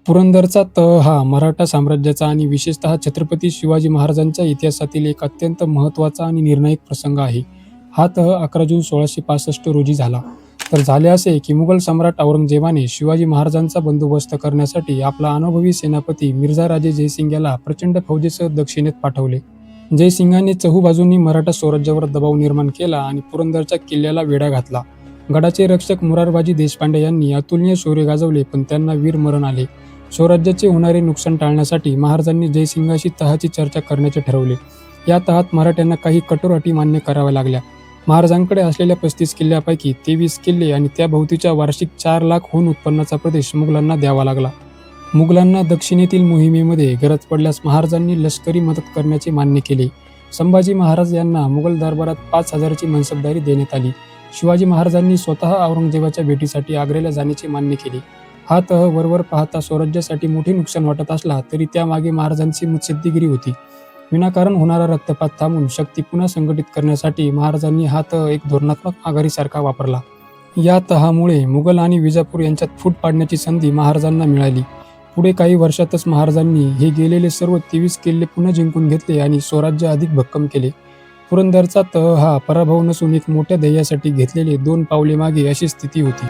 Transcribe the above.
पुरंदरचा तह हा मराठा साम्राज्याचा आणि विशेषतः छत्रपती शिवाजी महाराजांच्या इतिहासातील एक अत्यंत महत्त्वाचा आणि निर्णायक प्रसंग आहे. हा तह 11 जून 1665 रोजी झाला. तर झाले असे की मुघल सम्राट औरंगजेबाने शिवाजी महाराजांचा बंदोबस्त करण्यासाठी आपला अनुभवी सेनापती मिर्झा राजे जयसिंग याला प्रचंड फौजेसह दक्षिणेत पाठवले. जयसिंगाने चहूबाजूंनी मराठा स्वराज्यावर दबाव निर्माण केला आणि पुरंदरच्या किल्ल्याला वेढा घातला. गडाचे रक्षक मुरारबाजी देशपांडे यांनी अतुलनीय शौर्य गाजवले, पण त्यांना वीरमरण आले. स्वराज्याचे होणारे नुकसान टाळण्यासाठी महाराजांनी जयसिंगाशी तहाची चर्चा करण्याचे ठरवले. या तहात मराठ्यांना काही कठोर अटी मान्य कराव्या लागल्या. महाराजांकडे असलेल्या 35 किल्ल्यापैकी 23 किल्ले आणि त्याभोवतीच्या वार्षिक 4,00,000 उत्पन्नाचा प्रदेश मुघलांना द्यावा लागला. मुघलांना दक्षिणेतील मोहिमेमध्ये गरज पडल्यास महाराजांनी लष्करी मदत करण्याचे मान्य केले. संभाजी महाराज यांना मुघल दरबारात 5,000ची मनसबदारी देण्यात आली. शिवाजी महाराजांनी स्वतः औरंगजेबाच्या भेटीसाठी आग्र्याला जाण्याचे मान्य केले. हा तह वरवर पाहता स्वराज्यासाठी मोठे नुकसान वाटत असला तरी त्यामागे महाराजांची मुत्सद्देगिरी होती. विनाकारण होणारा रक्तपात थांबवून शक्ती पुन्हा संघटित करण्यासाठी महाराजांनी हा तह एक धोरणात्मक आघाडीसारखा वापरला. या तहामुळे मुघल आणि विजापूर यांच्यात फूट पाडण्याची संधी महाराजांना मिळाली. पुढे काही वर्षातच महाराजांनी हे गेलेले सर्व 23 किल्ले पुन्हा जिंकून घेतले आणि स्वराज्य अधिक भक्कम केले. पुरंदरचा तह हा पराभव नसून एक मोठ्या ध्येयासाठी घेतलेले 2 पावले मागे अशी स्थिती होती.